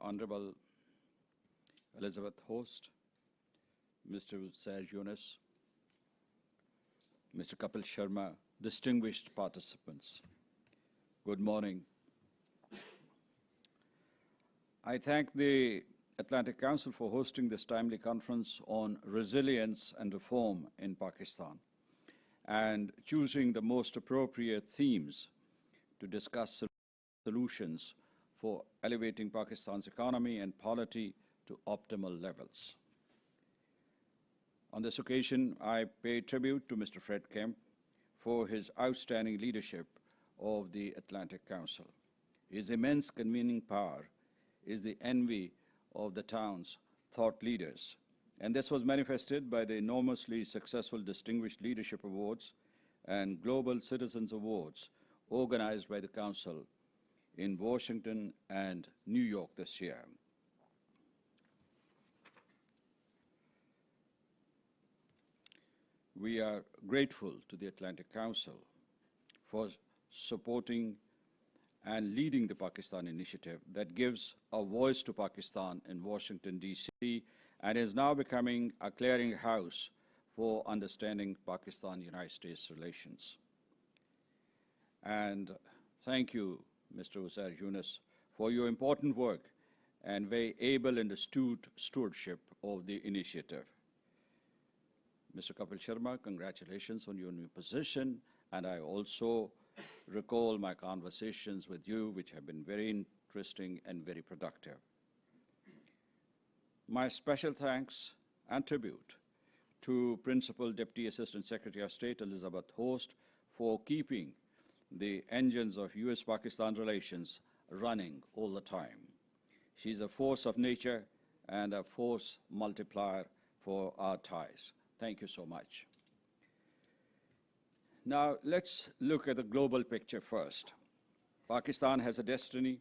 Honorable Elizabeth Host, Mr. Sair Yunus, Mr. Kapil Sharma, distinguished participants, good morning. I thank the Atlantic Council for hosting this timely conference on resilience and reform in Pakistan and choosing the most appropriate themes to discuss solutions for elevating Pakistan's economy and polity to optimal levels. On this occasion, I pay tribute to Mr. Fred Kemp for his outstanding leadership of the Atlantic Council. His immense convening power is the envy of the town's thought leaders, and this was manifested by the enormously successful Distinguished Leadership Awards and Global Citizens Awards organized by the Council in Washington and New York this year. We are grateful to the Atlantic Council for supporting and leading the Pakistan Initiative that gives a voice to Pakistan in Washington, D.C., and is now becoming a clearinghouse for understanding Pakistan-United States relations. And thank you, Mr. Sair Yunus, for your important work and very able and astute stewardship of the initiative. Mr. Kapil Sharma, congratulations on your new position, and I also recall my conversations with you, which have been very interesting and very productive. My special thanks and tribute to Principal Deputy Assistant Secretary of State Elizabeth Host for keeping the engines of U.S.-Pakistan relations running all the time. She's a force of nature and a force multiplier for our ties. Thank you so much. Now, let's look at the global picture first. Pakistan has a destiny.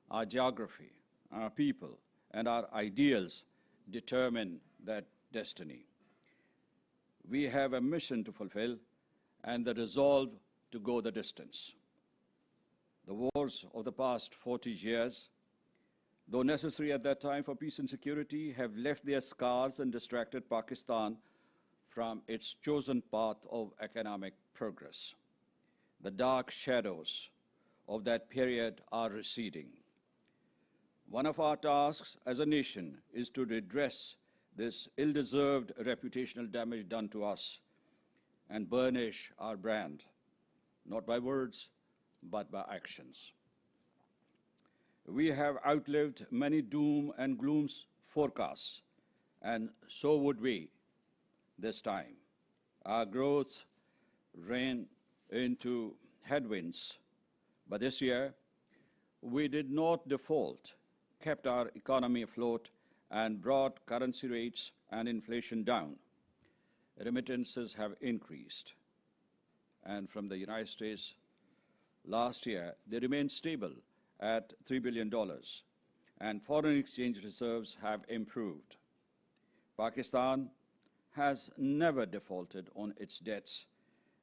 Our geography, our people, and our ideals determine that destiny. We have a mission to fulfill and the resolve to go the distance. The wars of the past 40 years, though necessary at that time for peace and security, have left their scars and distracted Pakistan from its chosen path of economic progress. The dark shadows of that period are receding. One of our tasks as a nation is to redress this ill-deserved reputational damage done to us and burnish our brand, not by words, but by actions. We have outlived many doom and gloom forecasts, and so would we this time. Our growth ran into headwinds, but this year we did not default, kept our economy afloat, and brought currency rates and inflation down. Remittances have increased, and from the United States last year, they remained stable at $3 billion, and foreign exchange reserves have improved. Pakistan has never defaulted on its debts,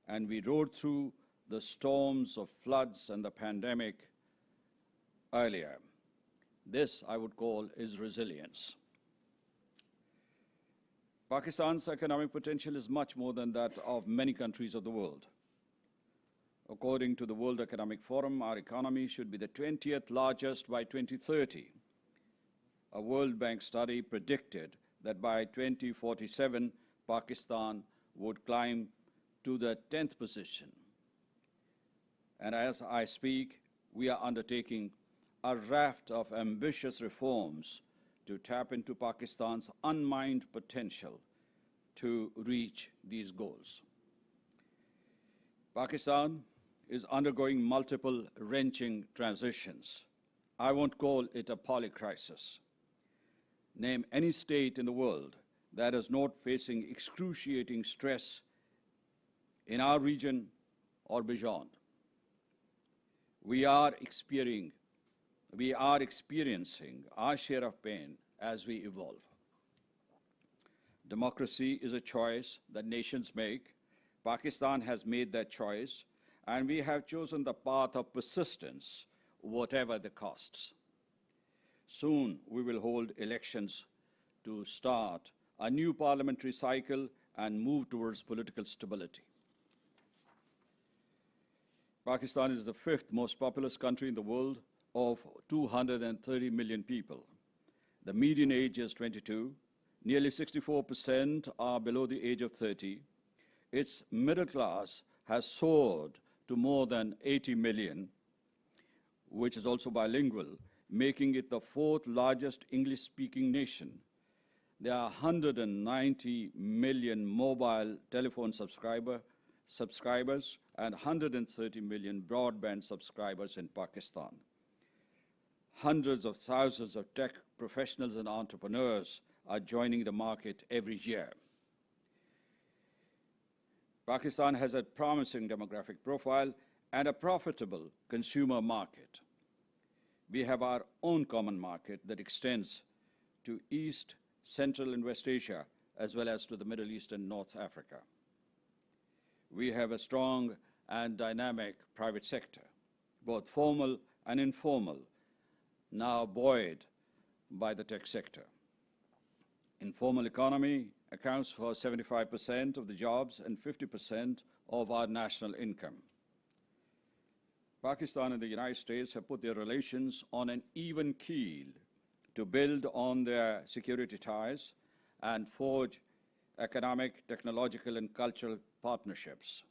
and we rode through the storms of floods and the pandemic earlier. This, I would call, is resilience. Pakistan's economic potential is much more than that of many countries of the world. According to the World Economic Forum, our economy should be the 20th largest by 2030. A World Bank study predicted that by 2047, Pakistan would climb to the 10th position. And as I speak, we are undertaking a raft of ambitious reforms to tap into Pakistan's unmined potential to reach these goals. Pakistan is undergoing multiple wrenching transitions. I won't call it a polycrisis. Name any state in the world that is not facing excruciating stress in our region or beyond. We are experiencing our share of pain as we evolve. Democracy is a choice that nations make. Pakistan has made that choice, and we have chosen the path of persistence, whatever the costs. Soon we will hold elections to start a new parliamentary cycle and move towards political stability. Pakistan is the fifth most populous country in the world of 230 million people. The median age is 22. Nearly 64% are below the age of 30. Its middle class has soared to more than 80 million, which is also bilingual, making it the fourth largest English-speaking nation. There are 190 million mobile telephone subscribers and 130 million broadband subscribers in Pakistan. Hundreds of thousands of tech professionals and entrepreneurs are joining the market every year. Pakistan has a promising demographic profile and a profitable consumer market. We have our own common market that extends to East, Central and West Asia, as well as to the Middle East and North Africa. We have a strong and dynamic private sector, both formal and informal, now buoyed by the tech sector. Informal economy accounts for 75% of the jobs and 50% of our national income. Pakistan and the United States have put their relations on an even keel to build on their security ties and forge economic, technological, and cultural partnerships.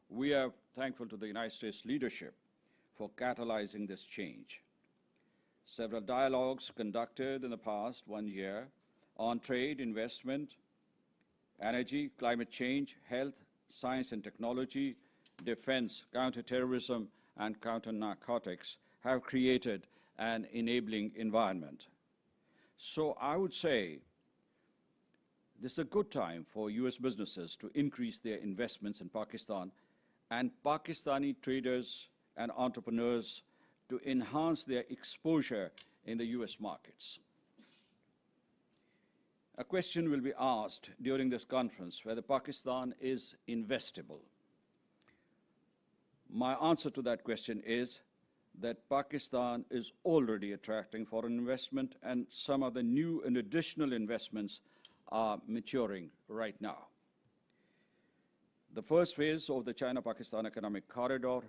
We are thankful to the United States leadership for catalyzing this change. Several dialogues conducted in the past 1 year on trade, investment, energy, climate change, health, science and technology, defense, counterterrorism, and counter-narcotics have created an enabling environment. So I would say this is a good time for US businesses to increase their investments in Pakistan and Pakistani traders and entrepreneurs to enhance their exposure in the US markets. A question will be asked during this conference whether Pakistan is investable. My answer to that question is that Pakistan is already attracting foreign investment, and some of the new and additional investments are maturing right now. The first phase of the China-Pakistan Economic Corridor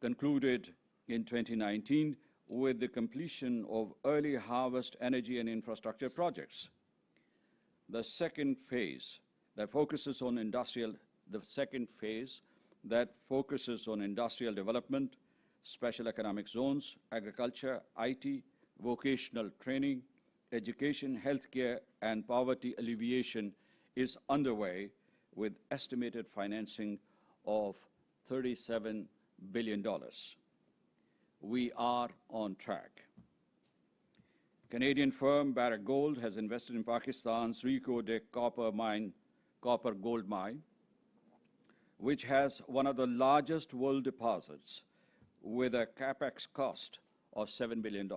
concluded in 2019 with the completion of early harvest energy and infrastructure projects. The second phase that focuses on industrial development, special economic zones, agriculture, IT, vocational training, education, healthcare, and poverty alleviation is underway with estimated financing of $37 billion. We are on track. Canadian firm Barrick Gold has invested in Pakistan's Reko Diq copper gold mine, which has one of the largest world deposits with a capex cost of $7 billion.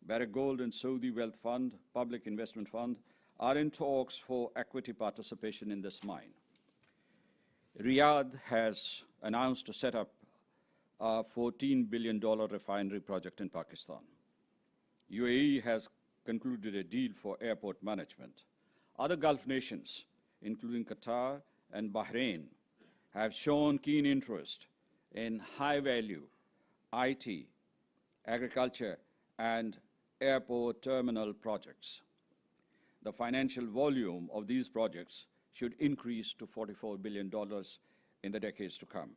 Barrick Gold and Saudi Wealth Fund, Public Investment Fund, are in talks for equity participation in this mine. Riyadh has announced to set up a $14 billion refinery project in Pakistan. UAE has concluded a deal for airport management. Other Gulf nations, including Qatar and Bahrain, have shown keen interest in high-value IT, agriculture, and airport terminal projects. The financial volume of these projects should increase to $44 billion in the decades to come.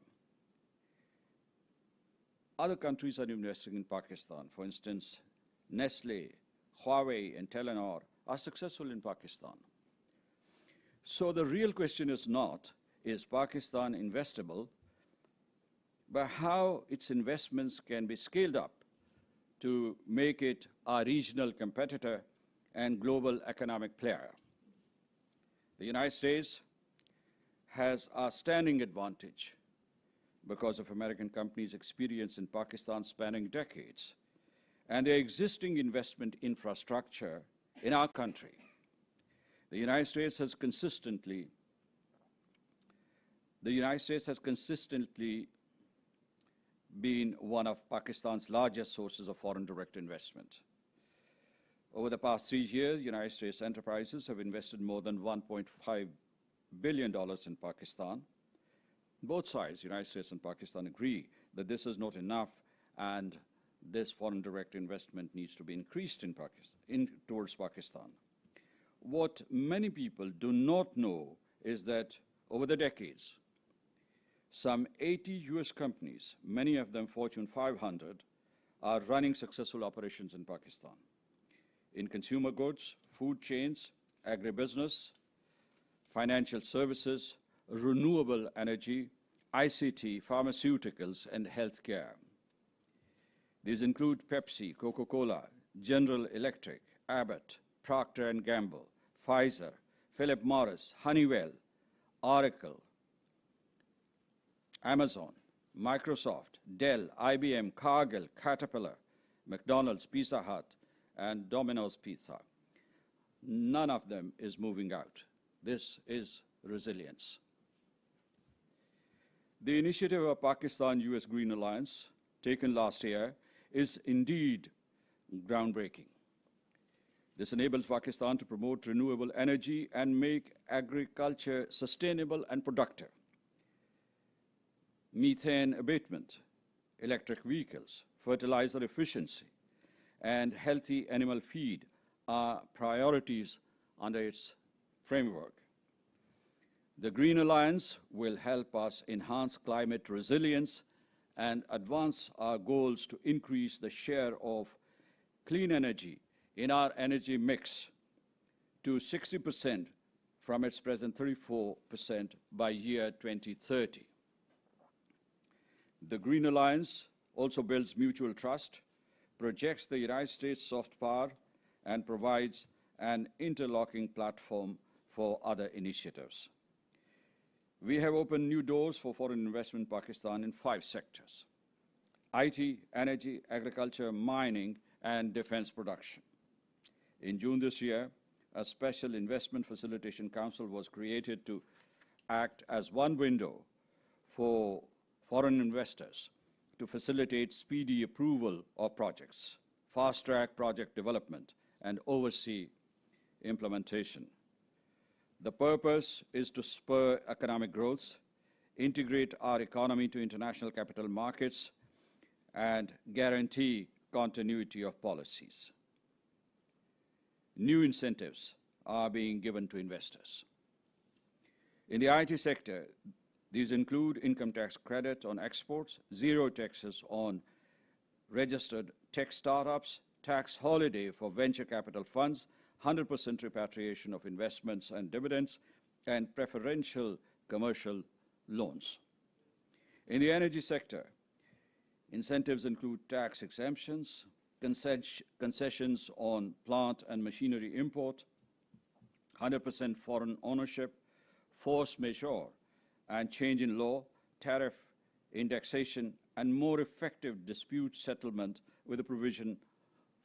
Other countries are investing in Pakistan. For instance, Nestle, Huawei, and Telenor are successful in Pakistan. So the real question is not, is Pakistan investable, but how its investments can be scaled up to make it a regional competitor and global economic player. The United States has a standing advantage because of American companies' experience in Pakistan spanning decades and their existing investment infrastructure in our country. The United States has consistently been one of Pakistan's largest sources of foreign direct investment. Over the past 3 years, United States enterprises have invested more than $1.5 billion in Pakistan. Both sides, United States and Pakistan, agree that this is not enough and this foreign direct investment needs to be increased towards Pakistan. What many people do not know is that over the decades, some 80 US companies, many of them Fortune 500, are running successful operations in Pakistan. In consumer goods, food chains, agribusiness, financial services, renewable energy, ICT, pharmaceuticals, and healthcare. These include Pepsi, Coca-Cola, General Electric, Abbott, Procter & Gamble, Pfizer, Philip Morris, Honeywell, Oracle, Amazon, Microsoft, Dell, IBM, Cargill, Caterpillar, McDonald's, Pizza Hut, and Domino's Pizza. None of them is moving out. This is resilience. The initiative of Pakistan-US Green Alliance, taken last year, is indeed groundbreaking. This enables Pakistan to promote renewable energy and make agriculture sustainable and productive. Methane abatement, electric vehicles, fertilizer efficiency, and healthy animal feed are priorities under its framework. The Green Alliance will help us enhance climate resilience and advance our goals to increase the share of clean energy in our energy mix to 60% from its present 34% by year 2030. The Green Alliance also builds mutual trust, projects the United States soft power, and provides an interlocking platform for other initiatives. We have opened new doors for foreign investment in Pakistan in 5 sectors: IT, energy, agriculture, mining, and defense production. In June this year, a special investment facilitation council was created to act as one window for foreign investors to facilitate speedy approval of projects, fast-track project development, and oversee implementation. The purpose is to spur economic growth, integrate our economy to international capital markets, and guarantee continuity of policies. New incentives are being given to investors. In the IT sector, these include income tax credit on exports, zero taxes on registered tech startups, tax holiday for venture capital funds, 100% repatriation of investments and dividends, and preferential commercial loans. In the energy sector, incentives include tax exemptions, concessions on plant and machinery import, 100% foreign ownership, force majeure, and change in law, tariff indexation, and more effective dispute settlement with a provision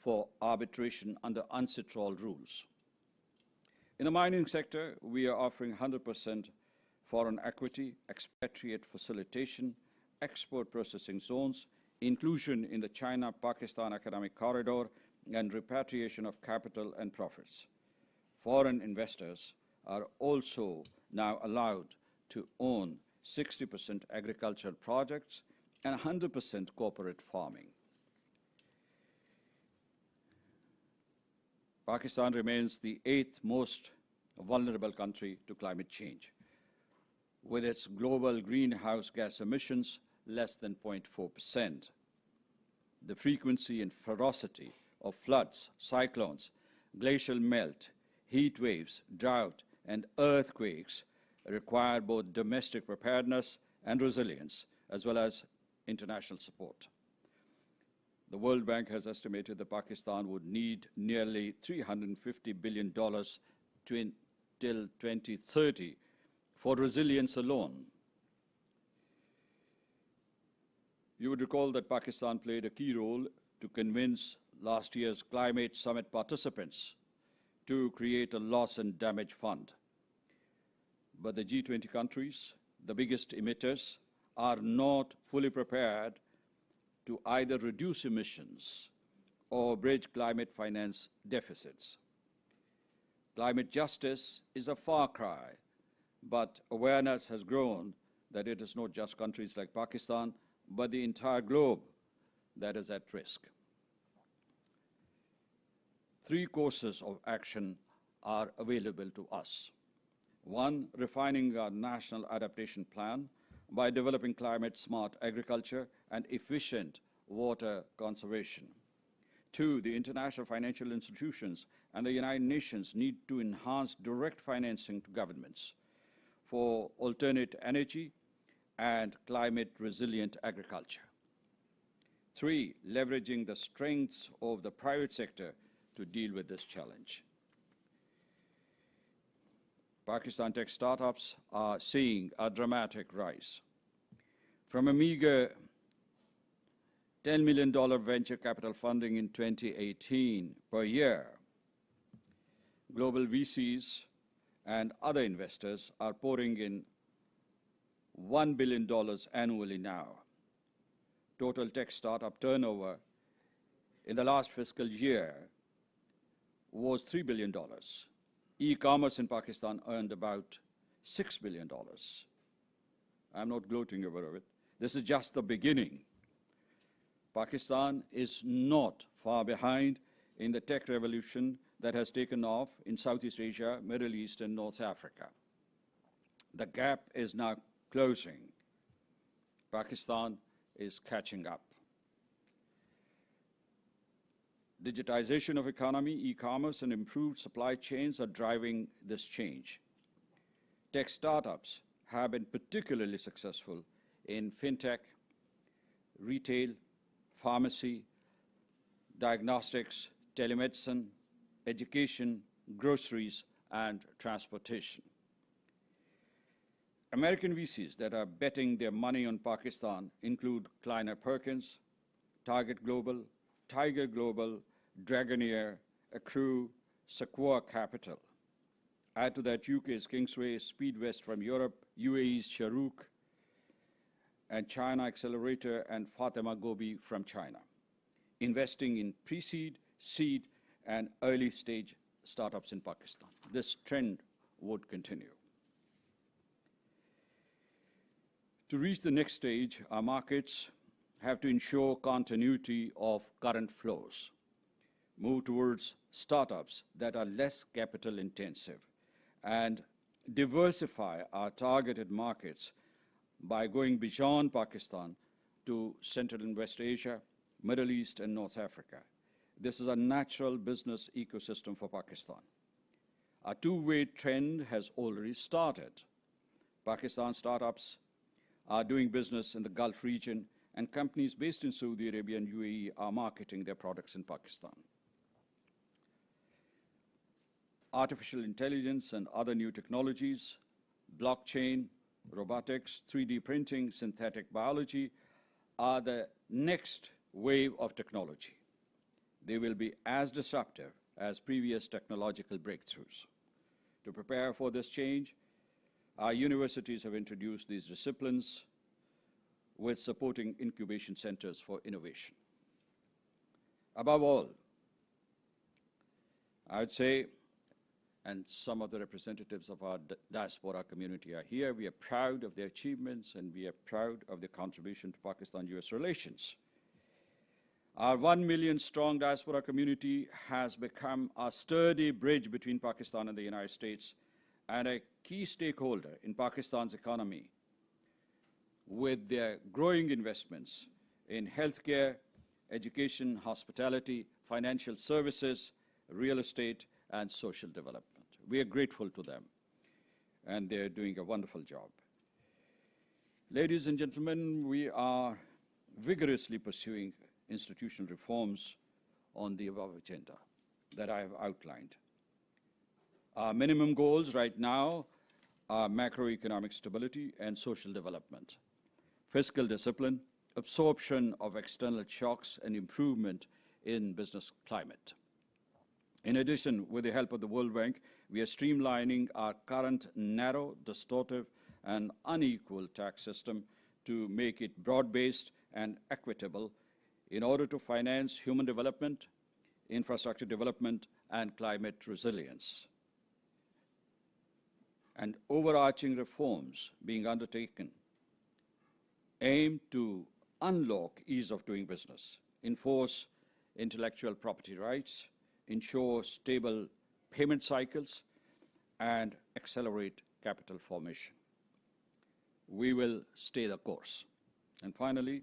for arbitration under UNCITRAL rules. In the mining sector, we are offering 100% foreign equity, expatriate facilitation, export processing zones, inclusion in the China-Pakistan Economic Corridor, and repatriation of capital and profits. Foreign investors are also now allowed to own 60% agricultural projects and 100% corporate farming. Pakistan remains the 8th most vulnerable country to climate change, with its global greenhouse gas emissions less than 0.4%. The frequency and ferocity of floods, cyclones, glacial melt, heat waves, drought, and earthquakes require both domestic preparedness and resilience, as well as international support. The World Bank has estimated that Pakistan would need nearly $350 billion till 2030 for resilience alone. You would recall that Pakistan played a key role to convince last year's climate summit participants to create a loss and damage fund. But the G20 countries, the biggest emitters, are not fully prepared to either reduce emissions or bridge climate finance deficits. Climate justice is a far cry, but awareness has grown that it is not just countries like Pakistan, but the entire globe that is at risk. 3 courses of action are available to us. 1, refining our national adaptation plan by developing climate-smart agriculture and efficient water conservation. 2, the international financial institutions and the United Nations need to enhance direct financing to governments for alternate energy and climate-resilient agriculture. 3, leveraging the strengths of the private sector to deal with this challenge. Pakistan tech startups are seeing a dramatic rise. From a meager $10 million venture capital funding in 2018 per year, global VCs and other investors are pouring in $1 billion annually now. Total tech startup turnover in the last fiscal year was $3 billion. E-commerce in Pakistan earned about $6 billion. I'm not gloating over it. This is just the beginning. Pakistan is not far behind in the tech revolution that has taken off in Southeast Asia, Middle East, and North Africa. The gap is now closing. Pakistan is catching up. Digitization of economy, e-commerce, and improved supply chains are driving this change. Tech startups have been particularly successful in fintech, retail, pharmacy, diagnostics, telemedicine, education, groceries, and transportation. American VCs that are betting their money on Pakistan include Kleiner Perkins, Target Global, Tiger Global, Dragoneer, Accrue, Sequoia Capital. Add to that UK's Kingsway, Speedwest from Europe, UAE's Sharook, and China Accelerator and Fatima Gobi from China, investing in pre-seed, seed, and early stage startups in Pakistan. This trend would continue. To reach the next stage, our markets have to ensure continuity of current flows, move towards startups that are less capital intensive, and diversify our targeted markets by going beyond Pakistan to Central and West Asia, Middle East, and North Africa. This is a natural business ecosystem for Pakistan. A two-way trend has already started. Pakistan startups are doing business in the Gulf region, and companies based in Saudi Arabia and UAE are marketing their products in Pakistan. Artificial intelligence and other new technologies, blockchain, robotics, 3D printing, synthetic biology are the next wave of technology. They will be as disruptive as previous technological breakthroughs. To prepare for this change, our universities have introduced these disciplines with supporting incubation centers for innovation. Above all, I would say, and some of the representatives of our diaspora community are here, we are proud of their achievements and we are proud of their contribution to Pakistan-US relations. Our 1 million strong diaspora community has become a sturdy bridge between Pakistan and the United States and a key stakeholder in Pakistan's economy with their growing investments in healthcare, education, hospitality, financial services, real estate, and social development. We are grateful to them, and they're doing a wonderful job. Ladies and gentlemen, we are vigorously pursuing institutional reforms on the above agenda that I have outlined. Our minimum goals right now are macroeconomic stability and social development, fiscal discipline, absorption of external shocks, and improvement in business climate. In addition, with the help of the World Bank, we are streamlining our current narrow, distortive, and unequal tax system to make it broad-based and equitable in order to finance human development, infrastructure development, and climate resilience. And overarching reforms being undertaken aim to unlock ease of doing business, enforce intellectual property rights, ensure stable payment cycles, and accelerate capital formation. We will stay the course. And finally,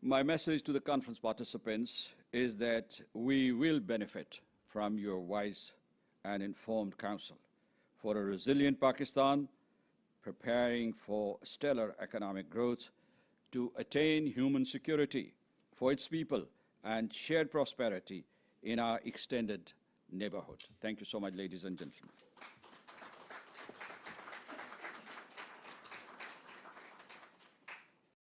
my message to the conference participants is that we will benefit from your wise and informed counsel for a resilient Pakistan, preparing for stellar economic growth to attain human security for its people and shared prosperity in our extended neighborhood. Thank you so much, ladies and gentlemen.